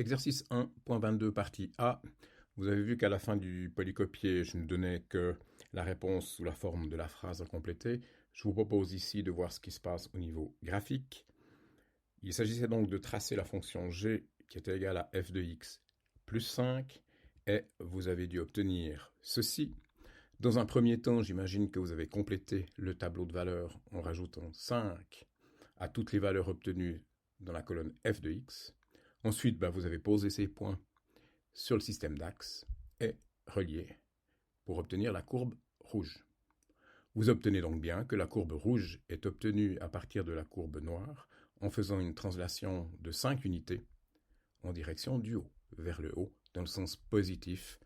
Exercice 1.22 partie A. Vous avez vu qu'à la fin du polycopier, je ne donnais que la réponse sous la forme de la phrase à compléter. Je vous propose ici de voir ce qui se passe au niveau graphique. Il s'agissait donc de tracer la fonction g qui était égale à f de x plus 5 et vous avez dû obtenir ceci. Dans un premier temps, j'imagine que vous avez complété le tableau de valeurs en rajoutant 5 à toutes les valeurs obtenues dans la colonne f de x. Ensuite, vous avez posé ces points sur le système d'axes et relié pour obtenir la courbe rouge. Vous obtenez donc bien que la courbe rouge est obtenue à partir de la courbe noire en faisant une translation de 5 unités en direction du haut, vers le haut, dans le sens positif,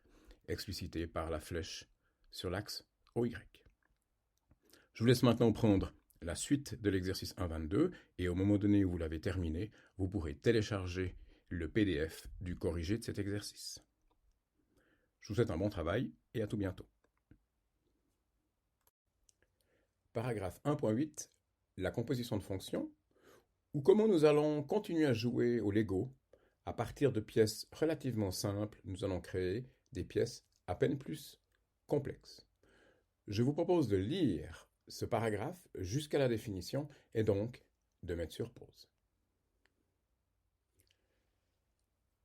explicité par la flèche sur l'axe OY. Je vous laisse maintenant prendre la suite de l'exercice 1.22 et au moment donné où vous l'avez terminé, vous pourrez télécharger le PDF du corrigé de cet exercice. Je vous souhaite un bon travail et à tout bientôt. Paragraphe 1.8, la composition de fonctions, ou comment nous allons continuer à jouer au Lego. À partir de pièces relativement simples, nous allons créer des pièces à peine plus complexes. Je vous propose de lire ce paragraphe jusqu'à la définition et donc de mettre sur pause.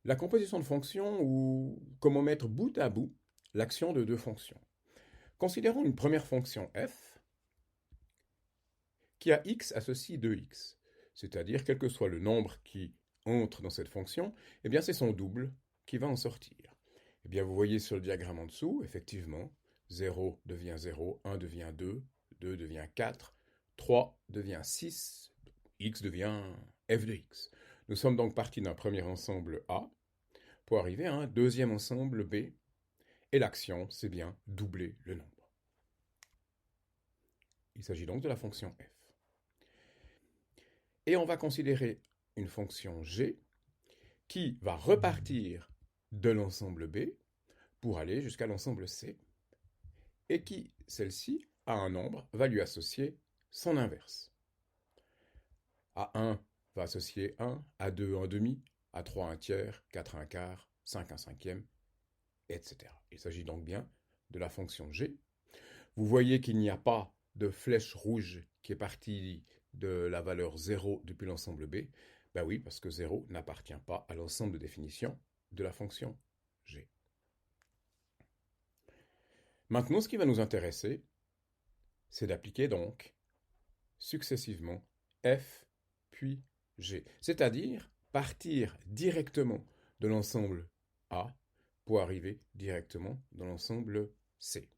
La composition de fonctions, ou comment mettre bout à bout l'action de deux fonctions. Considérons une première fonction f qui a x associe 2x, c'est-à-dire quel que soit le nombre qui entre dans cette fonction, eh bien c'est son double qui va en sortir. Eh bien vous voyez sur le diagramme en dessous, effectivement, 0 devient 0, 1 devient 2, 2 devient 4, 3 devient 6, x devient f de x. Nous sommes donc partis d'un premier ensemble A pour arriver à un deuxième ensemble B, et l'action, c'est bien doubler le nombre. Il s'agit donc de la fonction f. Et on va considérer une fonction g qui va repartir de l'ensemble B pour aller jusqu'à l'ensemble C, et qui, celle-ci, à un nombre, va lui associer son inverse. A1 va associer 1, A2 1 demi, A3 1 tiers, 4 1 quart, 5 1 cinquième, etc. Il s'agit donc bien de la fonction g. Vous voyez qu'il n'y a pas de flèche rouge qui est partie de la valeur 0 depuis l'ensemble B. Ben oui, parce que 0 n'appartient pas à l'ensemble de définition de la fonction g. Maintenant, ce qui va nous intéresser, c'est d'appliquer donc successivement f puis g, c'est-à-dire partir directement de l'ensemble A pour arriver directement dans l'ensemble C.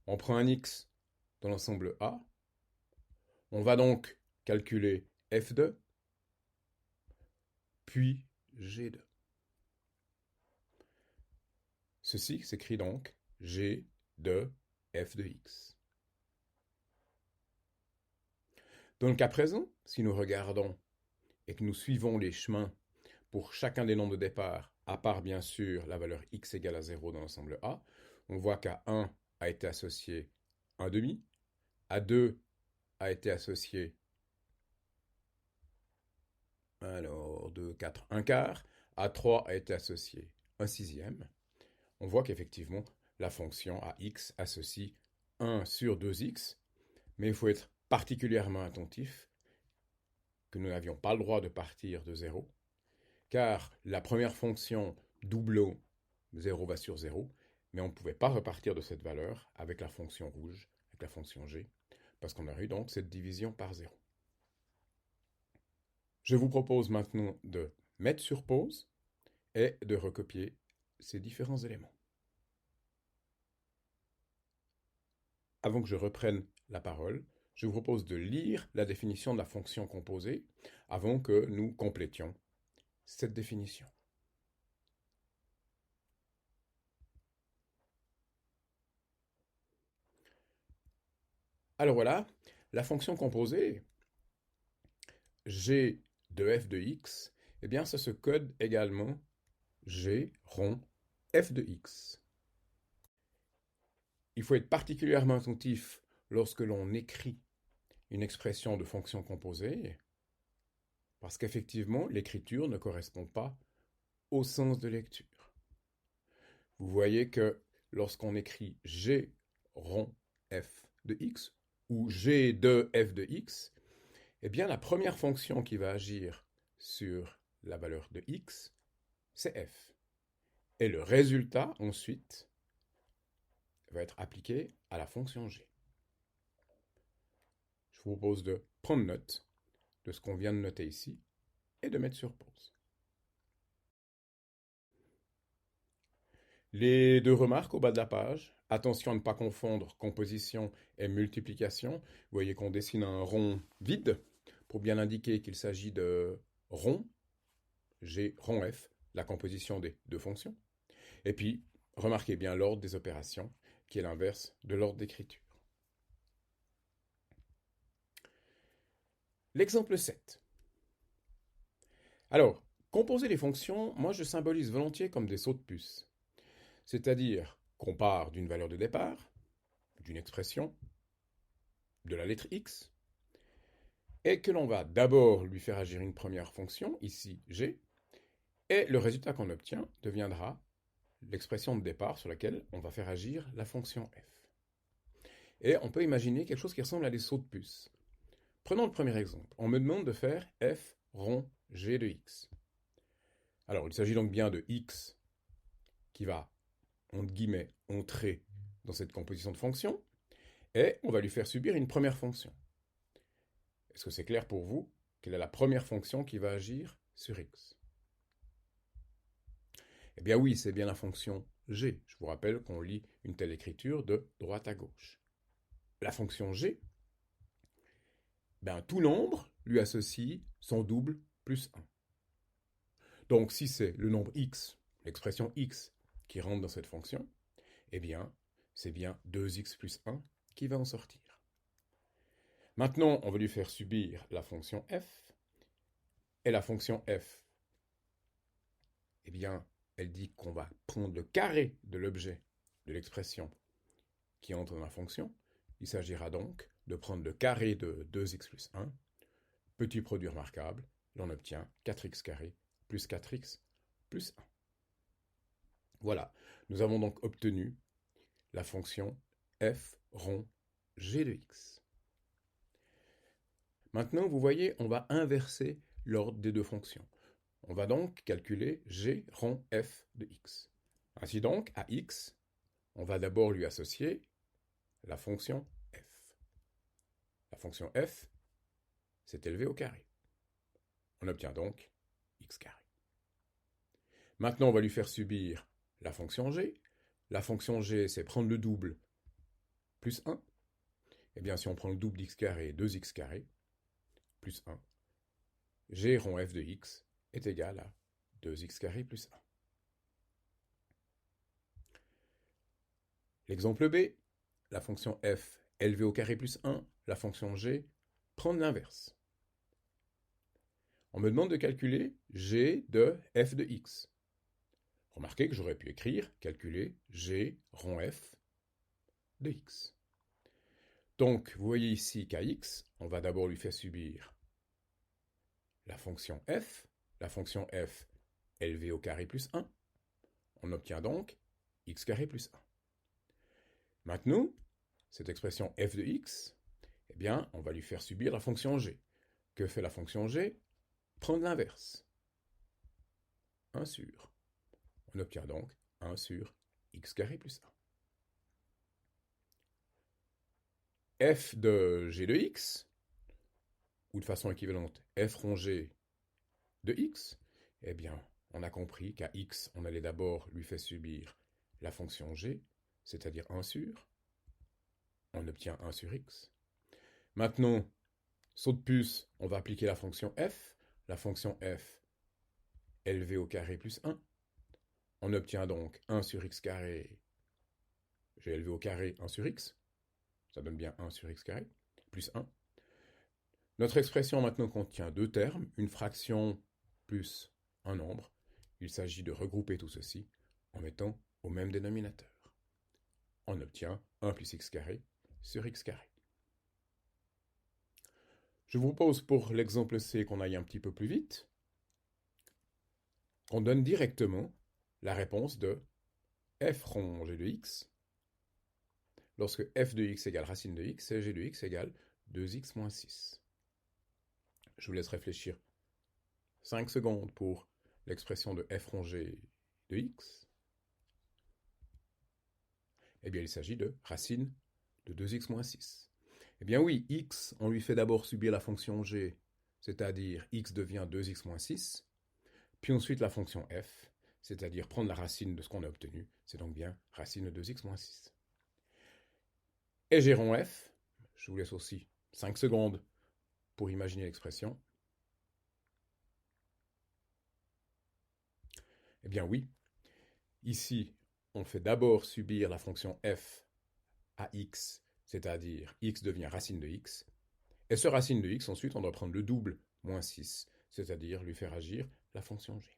On prend un x dans l'ensemble A, on va donc calculer f de, puis g de. Ceci s'écrit donc g de f de x. Dans le cas présent, si nous regardons et que nous suivons les chemins pour chacun des nombres de départ, à part bien sûr la valeur x égale à 0 dans l'ensemble A, on voit qu'à 1 a été associé 1 demi, à 2 a été associé 2, 4, 1 quart, à 3 a été associé 1 sixième. On voit qu'effectivement la fonction à x associe 1 sur 2x, mais il faut être particulièrement attentif que nous n'avions pas le droit de partir de 0, car la première fonction doubleau, 0 va sur 0, mais on ne pouvait pas repartir de cette valeur avec la fonction rouge, avec la fonction g, parce qu'on aurait eu donc cette division par 0. Je vous propose maintenant de mettre sur pause et de recopier ces différents éléments. Avant que je reprenne la parole, je vous propose de lire la définition de la fonction composée avant que nous complétions cette définition. Alors voilà, la fonction composée, g de f de x, eh bien ça se code également g rond f de x. Il faut être particulièrement attentif lorsque l'on écrit une expression de fonction composée, Parce qu'effectivement, l'écriture ne correspond pas au sens de lecture. Vous voyez que lorsqu'on écrit G rond f de x ou G de f de x, eh bien la première fonction qui va agir sur la valeur de x, c'est f. Et le résultat, ensuite, va être appliqué à la fonction g. Je vous propose de prendre note de ce qu'on vient de noter ici et de mettre sur pause. Les deux remarques au bas de la page. Attention à ne pas confondre composition et multiplication. Vous voyez qu'on dessine un rond vide pour bien indiquer qu'il s'agit de rond, G rond f, la composition des deux fonctions. Et puis, remarquez bien l'ordre des opérations, qui est l'inverse de l'ordre d'écriture. L'exemple 7. Alors, composer les fonctions, moi je symbolise volontiers comme des sauts de puce. C'est-à-dire qu'on part d'une valeur de départ, d'une expression, de la lettre x, et que l'on va d'abord lui faire agir une première fonction, ici g, et le résultat qu'on obtient deviendra l'expression de départ sur laquelle on va faire agir la fonction f. Et on peut imaginer quelque chose qui ressemble à des sauts de puce. Prenons le premier exemple. On me demande de faire f rond g de x. Alors, il s'agit donc bien de x qui va, entre guillemets, entrer dans cette composition de fonctions, et on va lui faire subir une première fonction. Est-ce que c'est clair pour vous quelle est la première fonction qui va agir sur x? Eh bien oui, c'est bien la fonction g. Je vous rappelle qu'on lit une telle écriture de droite à gauche. La fonction g, tout nombre lui associe son double plus 1. Donc si c'est le nombre x, l'expression x, qui rentre dans cette fonction, eh bien, c'est bien 2x plus 1 qui va en sortir. Maintenant, on va lui faire subir la fonction f, et la fonction f, eh bien, elle dit qu'on va prendre le carré de l'objet de l'expression qui entre dans la fonction. Il s'agira donc de prendre le carré de 2x plus 1, petit produit remarquable, l'on obtient 4x carré plus 4x plus 1. Voilà, nous avons donc obtenu la fonction f rond g de x. Maintenant, vous voyez, on va inverser l'ordre des deux fonctions. On va donc calculer g rond f de x. Ainsi donc, à x, on va d'abord lui associer la fonction f. La fonction f, c'est élevé au carré. On obtient donc x carré. Maintenant, on va lui faire subir la fonction g. La fonction g, c'est prendre le double plus 1. Eh bien, si on prend le double d'x carré, 2x carré, plus 1, g rond f de x est égal à 2x carré plus 1. L'exemple B, la fonction f élevée au carré plus 1, la fonction g prend l'inverse. On me demande de calculer g de f de x. Remarquez que j'aurais pu écrire calculer g rond f de x. Donc, vous voyez ici qu'à x, on va d'abord lui faire subir la fonction f élevée au carré plus 1. On obtient donc x carré plus 1. Maintenant, cette expression f de x, eh bien, on va lui faire subir la fonction g. Que fait la fonction g? Prendre l'inverse. 1 sur. On obtient donc 1 sur x carré plus 1. F de g de x, ou de façon équivalente, f rond g de x, eh bien, on a compris qu'à x, on allait d'abord lui faire subir la fonction g, c'est-à-dire 1 sur. On obtient 1 sur x. Maintenant, saut de puce, on va appliquer la fonction f. La fonction f élevée au carré plus 1. On obtient donc 1 sur x carré. J'ai élevé au carré 1 sur x. Ça donne bien 1 sur x carré, plus 1. Notre expression maintenant contient deux termes, une fraction plus un nombre. Il s'agit de regrouper tout ceci en mettant au même dénominateur. On obtient 1 plus x carré sur x carré. Je vous propose pour l'exemple C qu'on aille un petit peu plus vite, qu'on donne directement la réponse de f rongé de x, lorsque f de x égale racine de x et g de x égale 2x moins 6. Je vous laisse réfléchir 5 secondes pour l'expression de f rongé de x. Eh bien, il s'agit de racine de 2x moins 6. Eh bien oui, x, on lui fait d'abord subir la fonction g, c'est-à-dire x devient 2x moins 6, puis ensuite la fonction f, c'est-à-dire prendre la racine de ce qu'on a obtenu, c'est donc bien racine de 2x moins 6. Et gérons f, je vous laisse aussi 5 secondes pour imaginer l'expression. Eh bien oui, ici, on fait d'abord subir la fonction f à x, c'est-à-dire x devient racine de x, et ce racine de x, ensuite, on doit prendre le double, moins 6, c'est-à-dire lui faire agir la fonction g.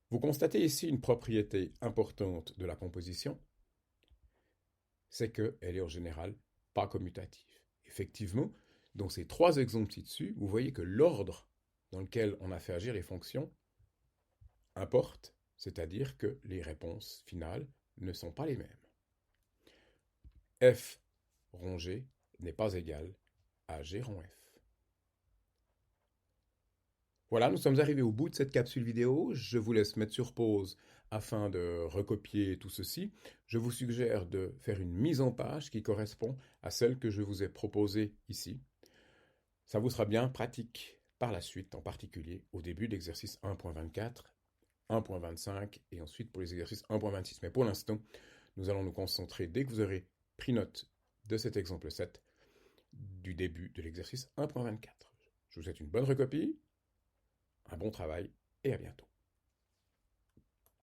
Vous constatez ici une propriété importante de la composition, c'est qu'elle est en général pas commutative. Effectivement, dans ces 3 exemples ci-dessus, vous voyez que l'ordre dans lequel on a fait agir les fonctions importe, c'est-à-dire que les réponses finales ne sont pas les mêmes. F rongé n'est pas égal à G rond F. Voilà, nous sommes arrivés au bout de cette capsule vidéo. Je vous laisse mettre sur pause afin de recopier tout ceci. Je vous suggère de faire une mise en page qui correspond à celle que je vous ai proposée ici. Ça vous sera bien pratique par la suite, en particulier au début de l'exercice 1.24, 1.25 et ensuite pour les exercices 1.26. Mais pour l'instant, nous allons nous concentrer, dès que vous aurez pris note de cet exemple 7, du début de l'exercice 1.24. Je vous souhaite une bonne recopie, un bon travail et à bientôt.